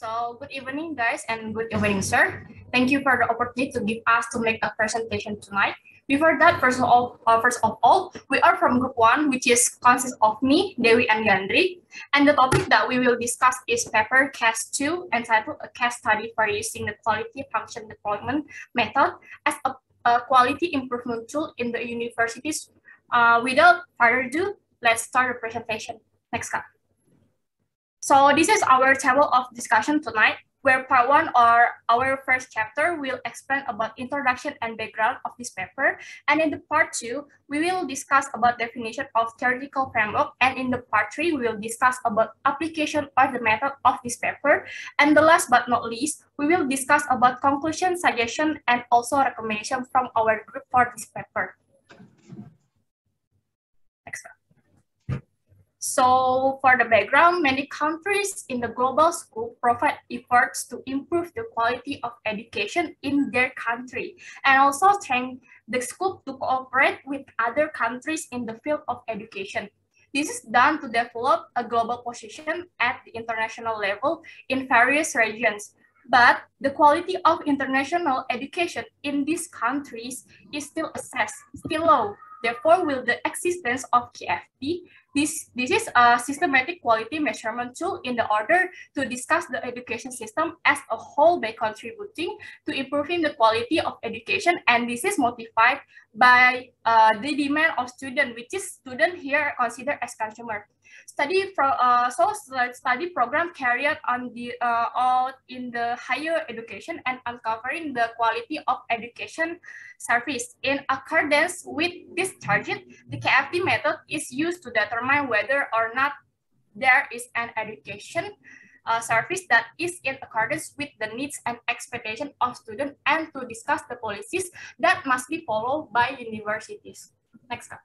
So good evening, guys, and good evening, sir. Thank you for the opportunity to give us to make a presentation tonight. Before that, first of all, we are from Group 1, which consists of me, Dewi, and Gandri. And the topic that we will discuss is paper case 2, entitled A Case Study for Using the Quality Function Deployment Method as a Quality Improvement Tool in the Universities. Without further ado, let's start the presentation. Next slide. So this is our table of discussion tonight, where part 1 or our first chapter will explain about introduction and background of this paper. And in the part 2, we will discuss about definition of theoretical framework. And in the part 3, we will discuss about application or the method of this paper. And the last but not least, we will discuss about conclusion, suggestion, and also recommendation from our group for this paper. Next slide. So for the background, many countries in the global scope provide efforts to improve the quality of education in their country and also strengthen the scope to cooperate with other countries in the field of education. This is done to develop a global position at the international level in various regions. But the quality of international education in these countries is still assessed, still low. Therefore, with the existence of QFD, this is a systematic quality measurement tool in the order to discuss the education system as a whole by contributing to improving the quality of education. And this is motivated by the demand of students, which is student here considered as consumer. Study program carried on out in the higher education and uncovering the quality of education service. In accordance with this target, the KFD method is used to determine whether or not there is an education service that is in accordance with the needs and expectations of students and to discuss the policies that must be followed by universities. Next slide.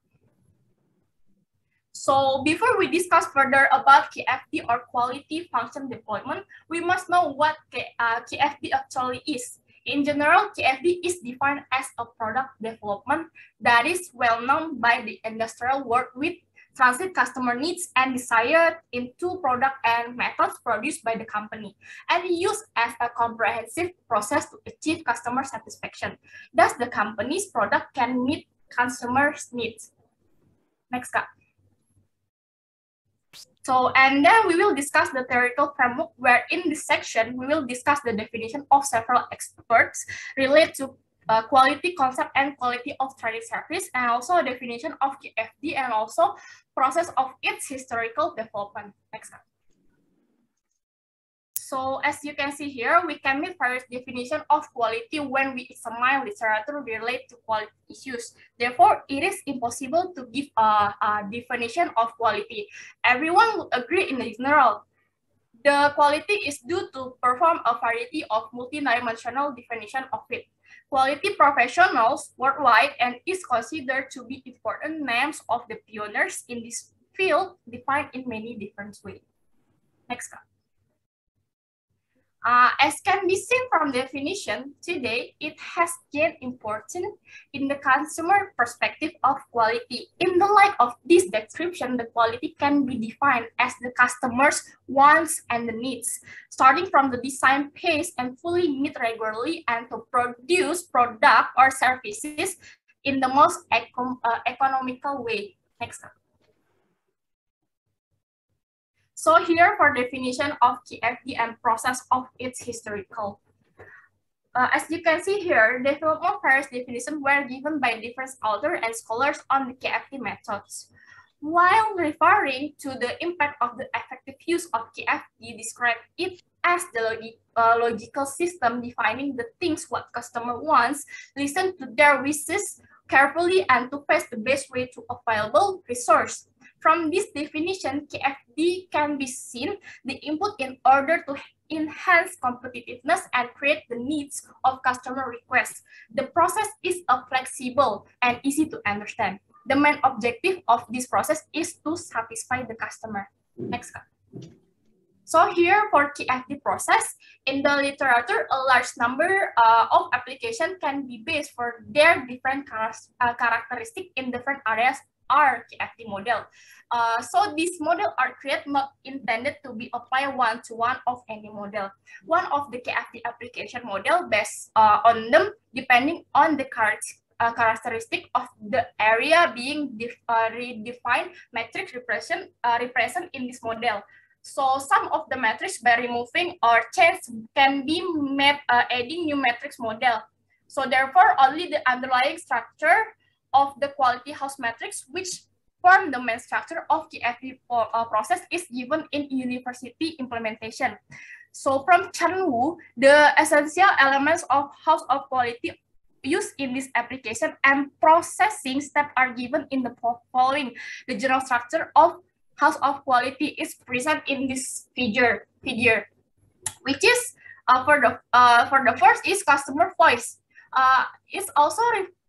So before we discuss further about QFD or quality function deployment, we must know what QFD actually is. In general, QFD is defined as a product development that is well known by the industrial world with translate customer needs and desire into product and methods produced by the company and used as a comprehensive process to achieve customer satisfaction. Thus, the company's product can meet customers' needs. Next slide. So, and then we will discuss the theoretical framework, where in this section, we will discuss the definition of several experts related to quality concept and quality of training service, and also a definition of QFD and also process of its historical development. Next slide. So as you can see here, we can meet various definitions of quality when we examine literature related to quality issues. Therefore, it is impossible to give a definition of quality. Everyone would agree in general. The quality is due to perform a variety of multidimensional definition of it. Quality professionals worldwide and is considered to be important names of the pioneers in this field defined in many different ways. Next slide. As can be seen from definition, today it has gained importance in the consumer perspective of quality. In the light of this description, the quality can be defined as the customer's wants and the needs, starting from the design phase and fully meet regularly and to produce product or services in the most economical way. Next slide. So here for definition of QFD and process of its historical. As you can see here, development various definitions were given by different authors and scholars on the QFD methods. While referring to the impact of the effective use of QFD, describe it as the logical system defining the things what customer wants, listen to their wishes carefully, and to face the best way to available resource. From this definition, QFD can be seen the input in order to enhance competitiveness and create the needs of customer requests. The process is flexible and easy to understand. The main objective of this process is to satisfy the customer. Next slide. So here for QFD process, in the literature, a large number of applications can be based for their different characteristics in different areas are KFD model. So these models are created not intended to be applied one-to-one of any model. One of the KFD application model based on them depending on the characteristic of the area being redefined matrix represent in this model. So some of the matrix by removing or change can be made adding new matrix model. So therefore, only the underlying structure of the quality house matrix, which form the main structure of the KFD process, is given in university implementation. So from Chen Wu, the essential elements of house of quality used in this application and processing steps are given in the following. The general structure of house of quality is present in this figure, which is for the first is customer voice. It's also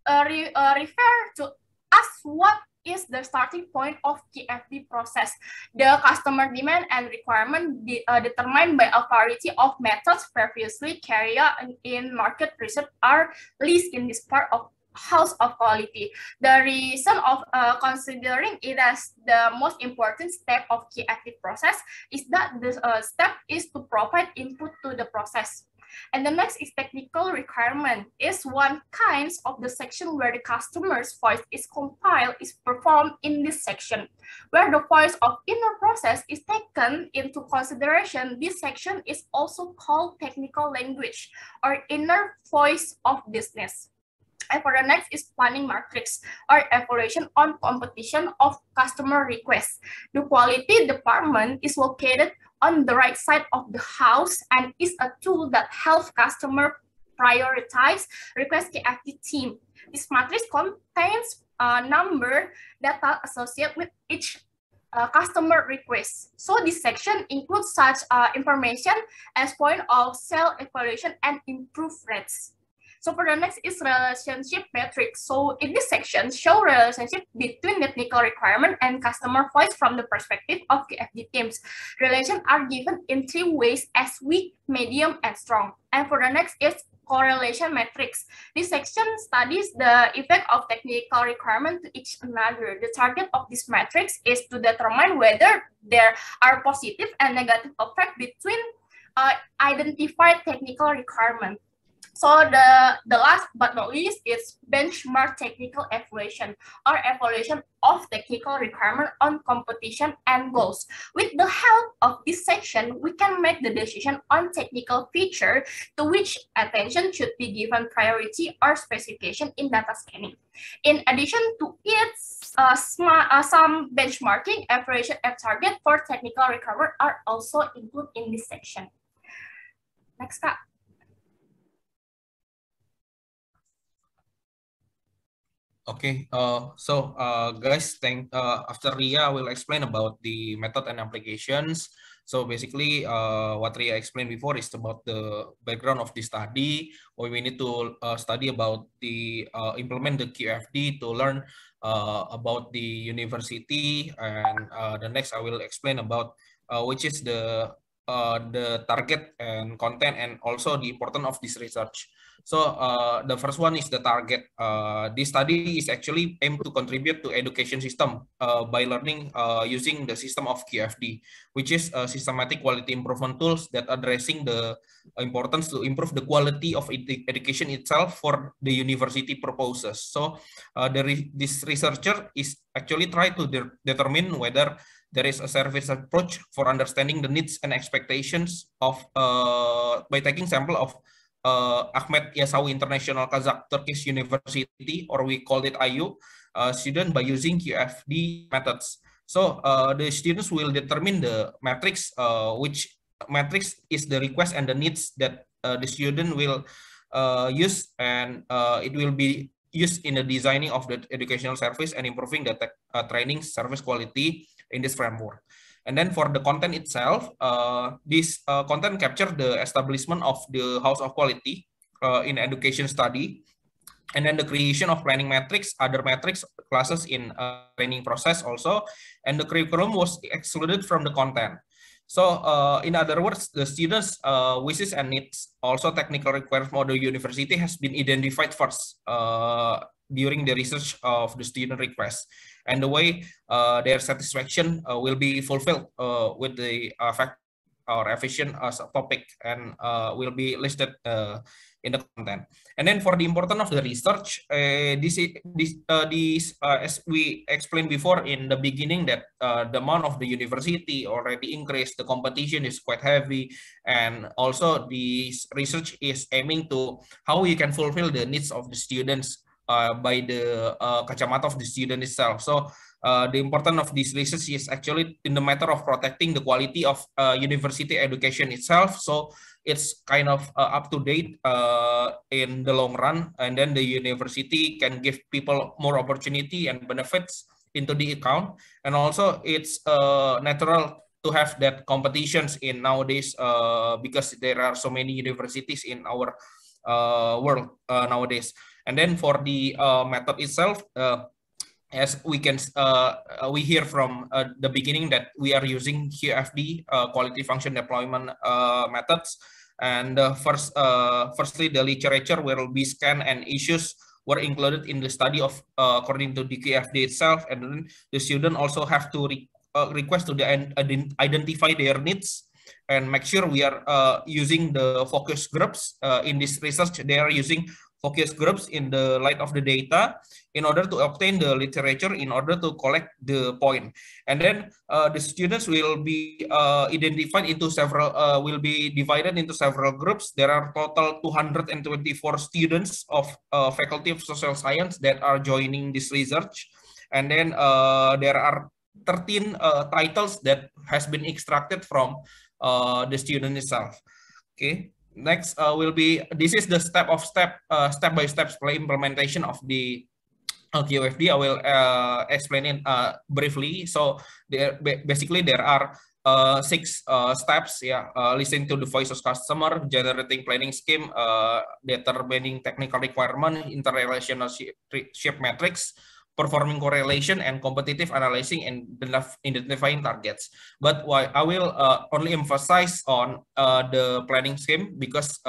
refer to ask what is the starting point of KFD process. The customer demand and requirement determined by a variety of methods previously carried out in market research are listed in this part of house of quality. The reason of considering it as the most important step of KFD process is that this step is to provide input to the process. And the next is technical requirement. Is one kind of the section where the customer's voice is compiled is performed in this section. Where the voice of inner process is taken into consideration, this section is also called technical language or inner voice of business. And for the next is planning matrix or evaluation on competition of customer requests. The quality department is located on the right side of the house and is a tool that helps customer prioritize request KFD team. This matrix contains a number data associated with each customer request. So this section includes such information as point of sale evaluation and improve rates. So for the next is relationship matrix. So in this section, show relationship between technical requirement and customer voice from the perspective of KFD teams. Relations are given in three ways as weak, medium, and strong. And for the next is correlation matrix. This section studies the effect of technical requirement to each another. The target of this matrix is to determine whether there are positive and negative effects between identified technical requirements. So the last but not least is benchmark technical evaluation or evaluation of technical requirement on competition and goals. With the help of this section, we can make the decision on technical feature to which attention should be given priority or specification in data scanning. In addition to it, some benchmarking, evaluation, and target for technical requirement are also included in this section. Next up. Okay, guys, after Ria will explain about the method and applications. So basically, what Ria explained before is about the background of the study. We need to study about the implement the QFD to learn about the university, and the next I will explain about which is the target and content, and also the importance of this research. So the first one is the target. This study is actually aimed to contribute to education system by learning using the system of QFD, which is systematic quality improvement tools that addressing the importance to improve the quality of education itself for the university purposes. So this researcher is actually try to determine whether there is a service approach for understanding the needs and expectations of by taking sample of Ahmet Yasawi International Kazakh Turkish University, or we call it IU, student by using QFD methods. So the students will determine the matrix, which matrix is the request and the needs that the student will use, and it will be used in the designing of the educational service and improving the training service quality in this framework. And then for the content itself, this content capture the establishment of the house of quality in education study, and then the creation of planning metrics, other metrics classes in training process also, and the curriculum was excluded from the content. So in other words, the students' wishes and needs, also technical requirements for the university has been identified first during the research of the student request, and the way their satisfaction will be fulfilled with the fact or efficient as a topic, and will be listed in the content. And then for the importance of the research, as we explained before in the beginning, that the amount of the university already increased, the competition is quite heavy, and also the research is aiming to how you can fulfill the needs of the students by the kacamata of the student itself. So the importance of this research is actually in the matter of protecting the quality of university education itself. So it's kind of up to date in the long run, and then the university can give people more opportunity and benefits into the account. And also it's natural to have that competitions in nowadays because there are so many universities in our world nowadays. And then for the method itself, as we hear from the beginning that we are using QFD, quality function deployment methods. And firstly, the literature will be scanned and issues were included in the study of according to the QFD itself. And then the student also have to request to identify their needs and make sure we are using the focus groups in this research. They are using focus groups in the light of the data in order to obtain the literature, in order to collect the point. And then the students will be identified into several, will be divided into several groups. There are total 224 students of Faculty of Social Science that are joining this research. And then there are 13 titles that has been extracted from the student itself. Okay. Next will be, this is the step-by-step implementation of the QFD. I will explain it briefly. So basically there are 6 steps. Yeah, listening to the voice of customer, generating planning scheme, determining technical requirement, interrelationship matrix, performing correlation, and competitive analyzing and identifying targets. But I will only emphasize on the planning scheme because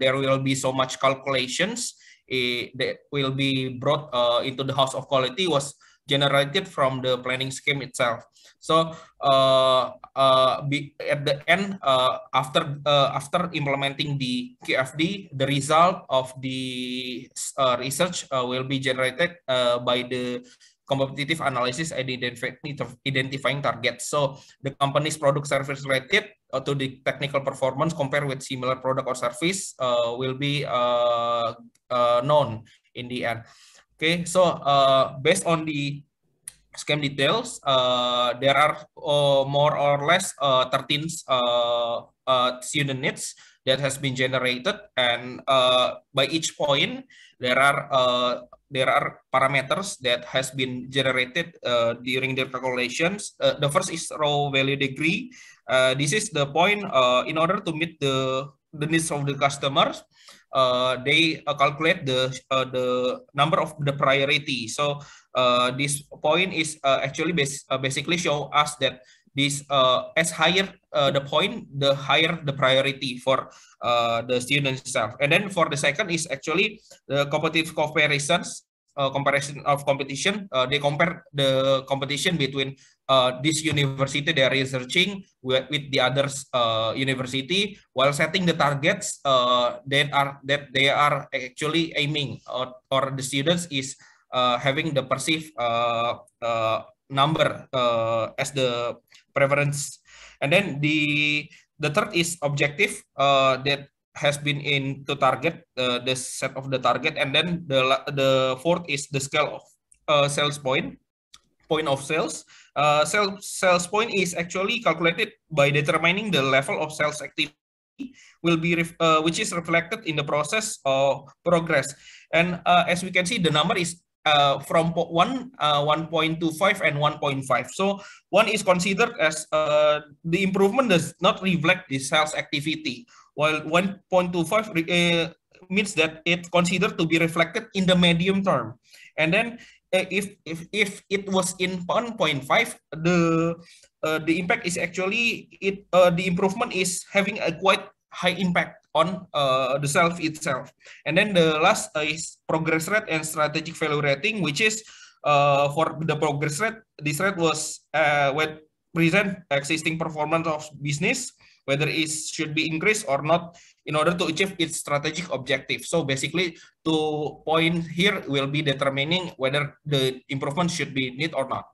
there will be so much calculations that will be brought into the house of quality was generated from the planning scheme itself. So at the end, after implementing the QFD, the result of the research will be generated by the competitive analysis and identifying targets. So the company's product service related to the technical performance compared with similar product or service will be known in the end. Okay, so based on the scheme details, there are more or less 13 student needs that has been generated, and by each point there are parameters that has been generated during the calculations. The first is raw value degree. This is the point in order to meet the needs of the customers. They calculate the number of the priority. So this point is actually basically show us that this as higher the point, the higher the priority for the student itself. And then for the second is actually the competitive comparisons. Comparison of competition, they compare the competition between this university they are researching with the others university, while setting the targets that they are actually aiming, or the students is having the perceived number as the preference. And then the third is objective that has been into target, the set of the target. And then the fourth is the scale of sales point of sales. Sales point is actually calculated by determining the level of sales activity will be which is reflected in the process of progress. And as we can see, the number is from 1.25 and 1.5. So 1 is considered as the improvement does not reflect the sales activity, while 1.25 means that it's considered to be reflected in the medium term. And then if it was in 1.5, the impact is actually the improvement is having a quite high impact on the self itself. And then the last is progress rate and strategic value rating, which is for the progress rate, this rate was when present existing performance of business, whether it should be increased or not in order to achieve its strategic objective. So basically, 2 points here will be determining whether the improvement should be need or not.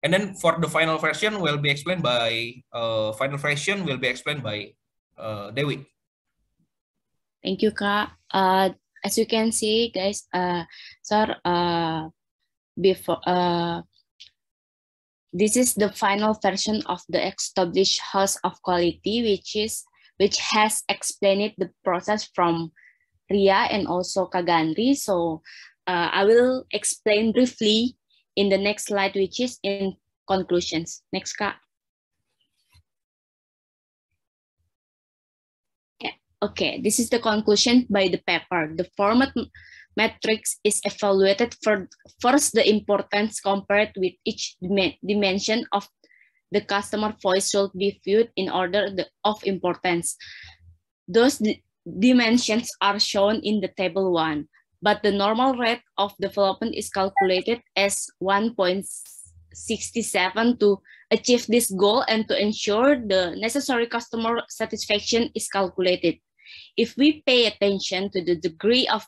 And then for the final version will be explained by Dewi. Thank you, Kak. As you can see, guys, this is the final version of the established house of quality, which has explained the process from Ria and also Kak Gandri. So I will explain briefly in the next slide, which is in conclusions. Next, Kak. Okay, this is the conclusion by the paper. The format matrix is evaluated for first the importance compared with each dimension of the customer voice should be viewed in order of importance. Those dimensions are shown in the table 1, but the normal rate of development is calculated as 1.67 to achieve this goal and to ensure the necessary customer satisfaction is calculated. If we pay attention to the degree of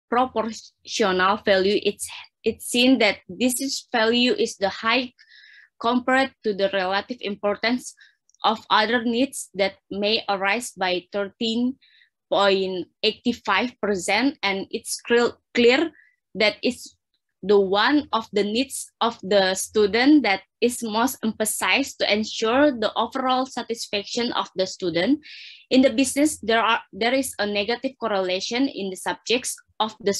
proportional value, it's seen that this value is the high compared to the relative importance of other needs that may arise by 13.85%, and it's clear that it's the one of the needs of the student that is most emphasized to ensure the overall satisfaction of the student. In the business, there is a negative correlation in the subjects of the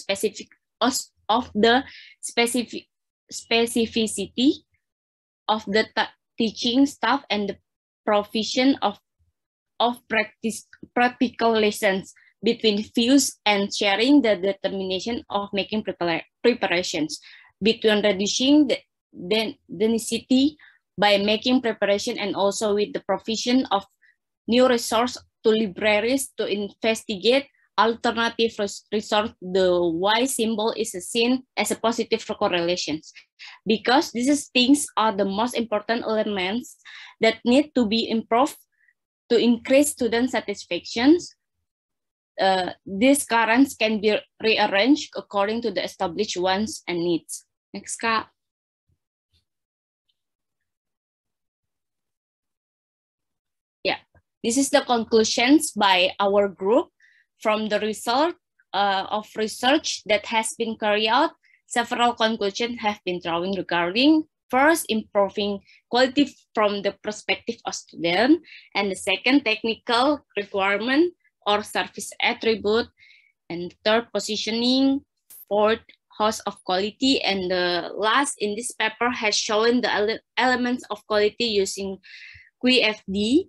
specificity of the teaching staff and the provision of practical lessons between views and sharing the determination of making preparations, between reducing the density by making preparation and also with the provision of new resource to libraries to investigate alternative resource. The Y symbol is seen as a positive correlations because these things are the most important elements that need to be improved to increase student satisfactions. These currents can be rearranged according to the established wants and needs. Next, Kak. Yeah, this is the conclusions by our group from the result of research that has been carried out. Several conclusions have been drawn regarding first, improving quality from the perspective of student, and the second, technical requirement or service attribute, and third, positioning, fourth, house of quality, and the last in this paper has shown the elements of quality using QFD,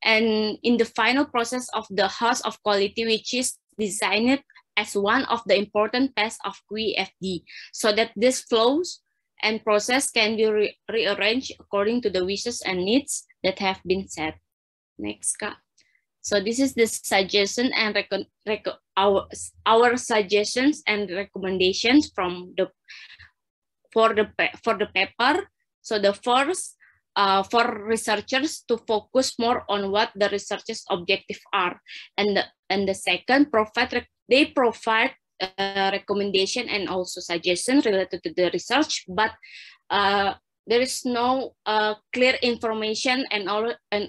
and in the final process of the house of quality, which is designed as one of the important tests of QFD, so that this flows and process can be rearranged according to the wishes and needs that have been set. Next, Kak. So this is the suggestion and our suggestions and recommendations from for the paper. So the first, for researchers to focus more on what the researchers' objectives are, and the second, they provide recommendation and also suggestions related to the research, but there is no clear information and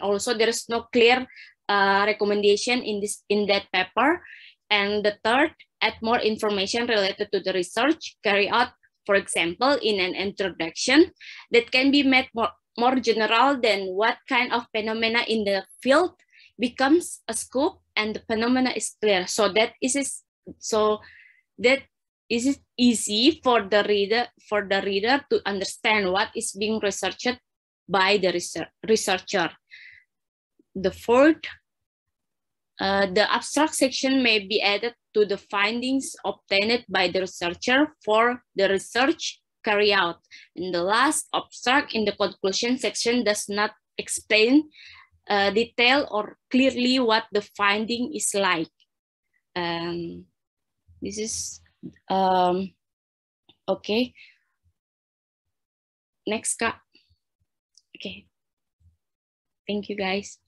also there is no clear recommendation in that paper. And the third, add more information related to the research carried out, for example, in an introduction that can be made more general than what kind of phenomena in the field becomes a scope and the phenomena is clear. So that is easy for the reader to understand what is being researched by the researcher. The fourth, the abstract section may be added to the findings obtained by the researcher for the research carried out. And the last abstract in the conclusion section does not explain detail or clearly what the finding is like. This is okay. Next, Kak. Okay. Thank you, guys.